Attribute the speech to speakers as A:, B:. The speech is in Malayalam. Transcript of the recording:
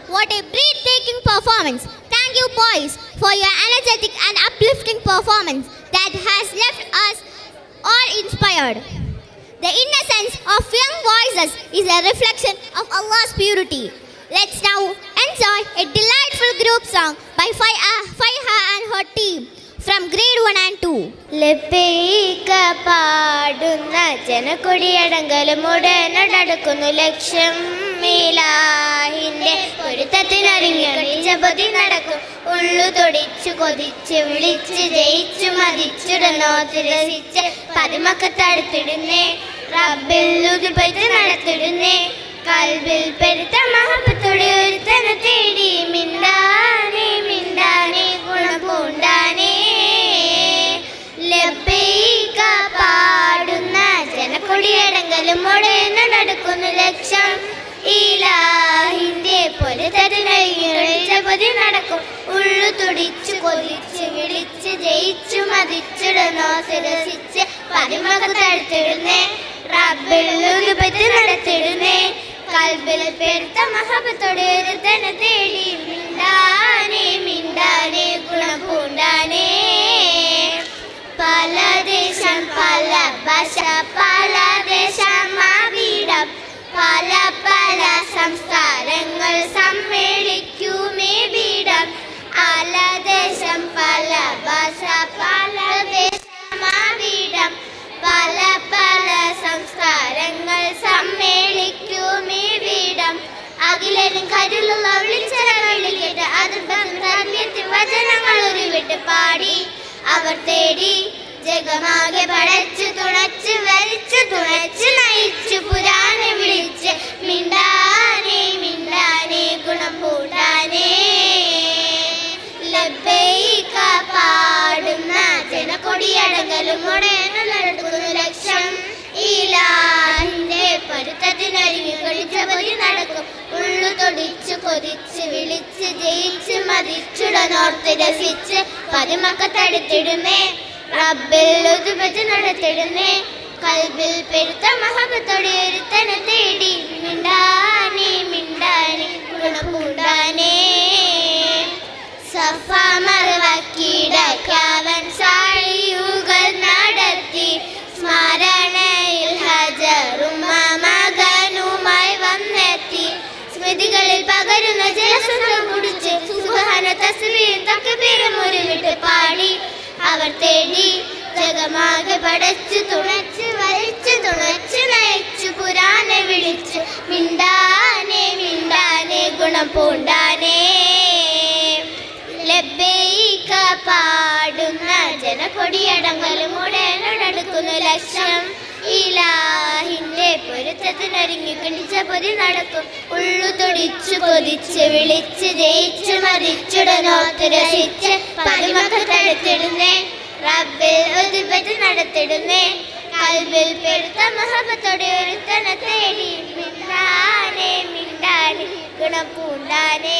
A: What a breathtaking performance! Thank you, boys, for your energetic and uplifting performance that has left us all inspired. The innocence of young voices is a reflection of Allah's purity. Let's now enjoy a delightful group song by Faiha and her team from grade 1 and 2.
B: ലബ്ബൈക പാടുന്ന ജനക്കൊടിയടങ്കലുമുടനടക്കുന്നു ലക്ഷ്യം ഇലാഹിന്റെ പൊരുത്തത്തിനൊരുങ്ങി നടക്കും ഉള്ളു തൊടിച്ചു കൊതിച്ച് വിളിച്ച് ജയിച്ചു മതിച്ചിടുന്നോ തിരസിച്ച് പതിമക്കത്തടുത്തിടുന്നേ റബ്ബിൽ ഉതുപറ്റ് നടത്തിടുന്നേ കൽബിൽ പെരുത്ത മഹബത്തോടെ ഒരുത്തനെ തേടി മിണ്ടാനേ മിണ്ടാനേ ഗുണം പൂണ്ടാനേ ലബ്ബൈക പാടുന്ന ജനക്കൊടിയടങ്കലും മുടന്ന് നടക്കുന്നു ലക്ഷ്യം ഇലാഹിന്റെ പൊരുത്തതിനൊരുങ്ങി നടക്കും ഉള്ളു തുടിച്ചു കൊതിച്ച് വിളിച്ച് ജയിച്ചു മതിച്ചിടുന്നോ ശിരസിച്ച് പതിമകത്തടുത്തിടുന്നേ റബ്ബിൽ ഉതുപറ്റ് നടത്തിടുന്നേ കൽബിൽ പെരുത്ത മഹബത്തോടെ ഒരുത്തനെ തേടി മിണ്ടാനേ മിണ്ടാനേ ഗുണം പൂണ്ടാനേ പല ദേശം പല ഭാഷ പല ദേശം മാവിടം പല പല സംസ്കാരങ്ങൾ സമ്മേളിക്കുമേ വീടം പല ദേശം പല ഭാഷ പല ദേശം മാവിടം പല പല സംസ്കാരങ്ങൾ സമ്മേളിക്കുമേ വീടം അഖിലനും കരുളുള്ള വിളിച്ചറിക്കേട്ട് അതിർഭംഗത്തിൽ വചനങ്ങൾ ഉരുവിട്ട് പാടി അവർ തേടി ജഗമാകെ പടച്ചു തുണച്ചു വരച്ചു തുണച്ചു നയിച്ചു പുരാനെ വിളിച്ച് മിണ്ടാനേ മിണ്ടാനേ ഗുണം പൂണ്ടാനേ ലബ്ബൈക പാടുന്ന ജനക്കൊടിയടങ്കലും മുടന്നു ലക്ഷ്യം ഇലാഹിന്റെ പൊരുത്തത്തിനൊരുങ്ങി കളിച്ചപതി നടക്കും ഉള്ളു തൊടിച്ചു കൊതിച്ച് വിളിച്ച് ജയിച്ച് മതിച്ചുടനോർത്ത് രസിച്ച് പതിമക്കത്തടുത്തിടുന്നേ റബ്ബിൽ ഉതുപറ്റ് നടത്തിടുന്നേ കൽബിൽ പെരുത്ത മഹബത്തോടെ ഒരുത്തനെ തേടി മിണ്ടാനേ മിണ്ടാനേ ഗുണം പൂണ്ടാനേ സഫ മറവാക്കിടക്കാവൻ സാഴിയുകൾ നടത്തി സ്മരണയിൽ ഹജറും മകനുമായി വന്നെത്തി സ്മൃതികളിൽ പകരുന്ന ജലസുഖം കുടിച്ച് സുബ്ഹാന തസ്ബീഹ് തക്ബീറും ഉരുവിട്ട് പാടി അവർ തേടി ജഗമാകെ പടച്ചു തുണച്ചു വലിച്ചു തുണച്ചു നയിച്ചു പുരാനെ വിളിച്ചു മിണ്ടാനേ മിണ്ടാനേ ഗുണം പൂണ്ടാനേ ലബ്ബൈക പാടുന്ന ജനക്കൊടിയടങ്കലും ഉടനടക്കുന്നു ലക്ഷ്യം ഇലാഹിന്റെ പൊരുത്തത്തിനൊരുങ്ങി കണ്ടിച്ച പൊതി നടക്കും ഉള്ളു തൊടിച്ചു കൊതിച്ച് വിളിച്ച് ജയിച്ചു മതിച്ചുടനോത്ത് രസിച്ച് പതിമക്കത്തടുത്തിടുന്നേ റബ്ബിൽ ഉതുപറ്റ് നടത്തിടുന്നേ കൽബിൽ പെരുത്ത മഹബത്തോടെ ഒരുത്തനെ തേടി മിണ്ടാനേ മിണ്ടാനേ ഗുണം പൂണ്ടാനേ